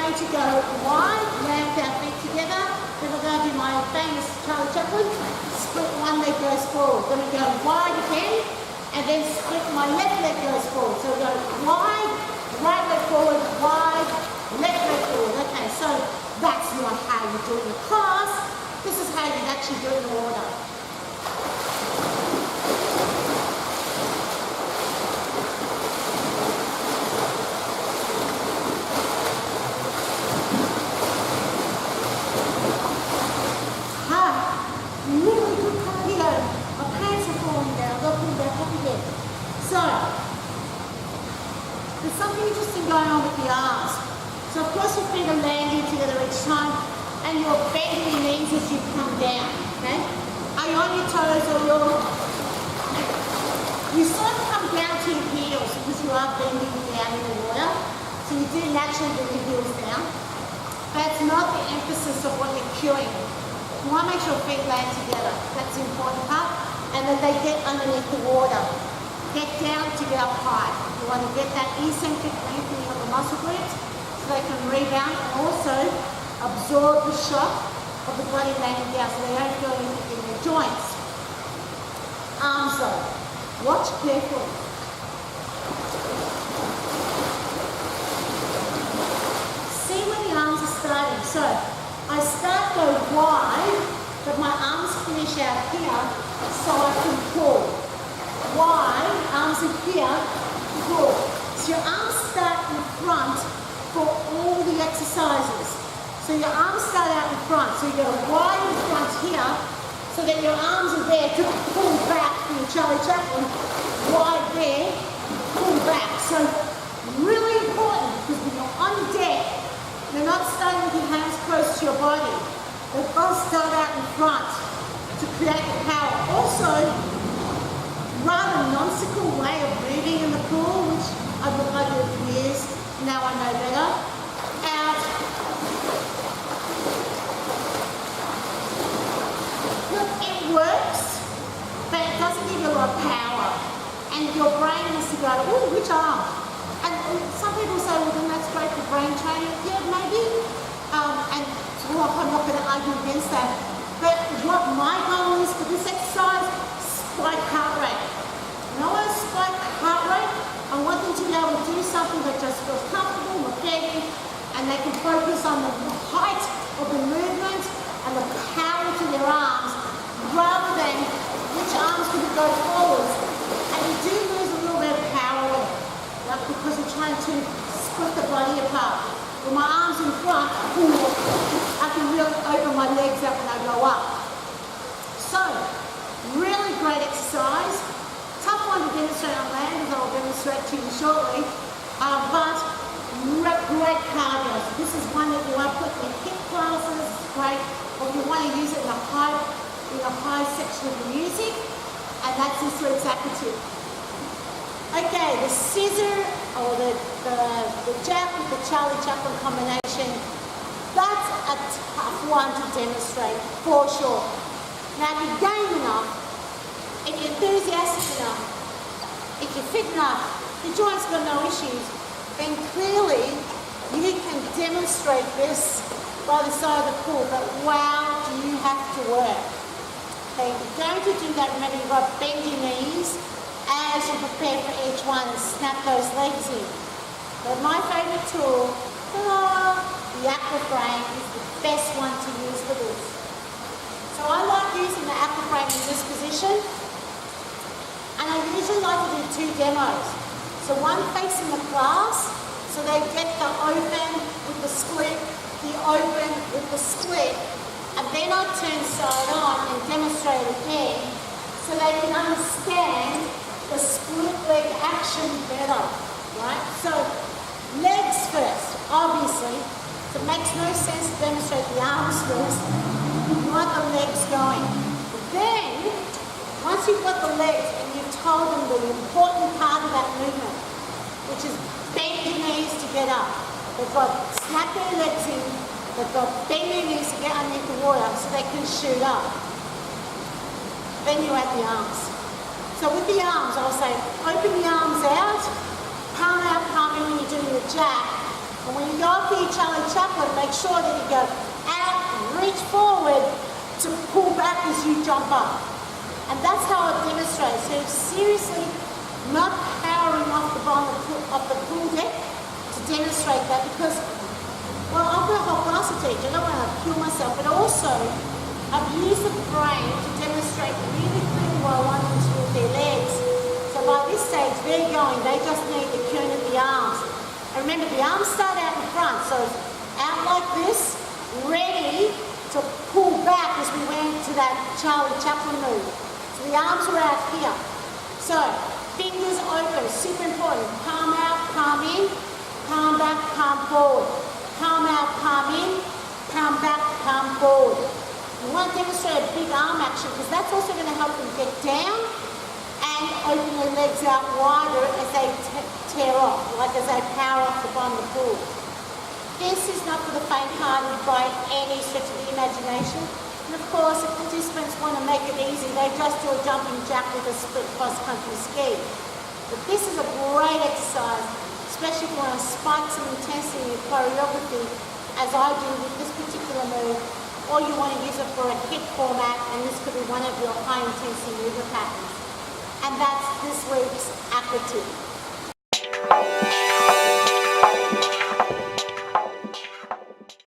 going to go wide, land our feet together. Then we're going to do my famous Charlie Chaplin. Split one leg goes forward. Then we go wide again, and then split my left leg goes forward. So we go wide, right leg forward, wide, left leg forward. Okay, so that's not how you do it in class. This is how you actually do it in order. So, there's something interesting going on with the arms. So of course your feet are landing together each time and you're bending your knees as you come down, okay? Are you on your toes or you sort of come down to your heels because you are bending down in the water. So you do naturally bring your heels down. That's not the emphasis of what you're cueing. You want to make sure your feet land together. That's the important part. And then they get underneath the water. Get down to get up high. You want to get that eccentric lengthening of the muscle groups so they can rebound and also absorb the shock of the body landing down so they don't feel anything in their joints. Arms though. Watch carefully. See where the arms are starting. So I start go wide, but my arms finish out here so I can pull. Wide, arms are here, pull. So your arms start in front for all the exercises. So your arms start out in front. So you go wide in front here, so that your arms are there to pull back for your Charlie Chaplin. Wide there, pull back. So really important, because when you're on deck, you're not starting with your hands close to your body. They both start out in front to create the power. Also, rather nonsensical way of moving in the pool, which I've been over for years, now I know better. Out. Look, it works, but it doesn't give you a lot of power. And your brain needs to go, ooh, which arm? And some people say, well, then that's great for brain training. Yeah, maybe. And well, I'm not going to argue against that. But what my goal is for this exercise, spike heart rate. When I want to spike heart rate, I want them to be able to do something that just feels comfortable, repetitive, and they can focus on the height of the movement and the power to their arms, rather than which arms can go forwards. And you do lose a little bit of power with it, right? Because you're trying to split the body apart. With my arms in front, I can really open my legs up when I go up. So, really great exercise. Tough one to demonstrate on land, as I'll demonstrate to you shortly. But great cardio. So this is one that you want to put in hip classes. It's great. Or you want to use it in a high section of the music. And that's this week's active. Okay, the scissor or the jab with the Charlie Chaplin combination, that's a tough one to demonstrate for sure. Now if you're game enough, if you're enthusiastic enough, if you're fit enough, your joints got no issues, then clearly you can demonstrate this by the side of the pool, but wow, do you have to work. Okay, if you're going to do that, remember you've got to bend your knees as you prepare for each one and snap those legs in. But my favourite tool, the Aqua frame, is the best one to use for this. So I like using the Aqua frame in this position, and I usually like to do two demos. So one facing the class, so they get the open with the split, the open with the split, and then I turn side on and demonstrate again, so they can understand the split leg action better, right? So legs first, obviously. So it makes no sense to demonstrate the arms first. You want the legs going. But then, once you've got the legs and you've told them the important part of that movement, which is bend your knees to get up. They've got to snap their legs in, they've got to bend their knees to get underneath the water so they can shoot up. Then you add the arms. So with the arms, I'll say, open the arms out, palm when you're doing your jab, And when you go up for your Charlie Chaplin, make sure that you go out and reach forward to pull back as you jump up. And that's how it demonstrates. So seriously, not powering off the bottom of the pool deck to demonstrate that, because, well, I've got a whole class to teach. I don't want to kill myself, but also I've used the brain to demonstrate really clearly what I want them to do with their legs. So by this stage, they're going. They just need the turn of the arms. And remember, the arms start out in front, so out like this, ready to pull back as we went to that Charlie Chaplin move. So the arms were out here. So fingers open, super important. Palm out, palm in, palm back, palm forward. Palm out, palm in, palm back, palm forward. You want to demonstrate a big arm action because that's also going to help them get down and open their legs out wider as they tear off, like as they power off the bottom of the pool. This is not for the faint-hearted by any stretch of the imagination. And of course, if participants want to make it easy, they just do a jumping jack with a split cross-country ski. But this is a great exercise, especially if you want to spike some intensity in your choreography, as I do with this particular move, or you want to use it for a hit format, and this could be one of your high-intensity movement patterns. And that's this week's Aqua tip.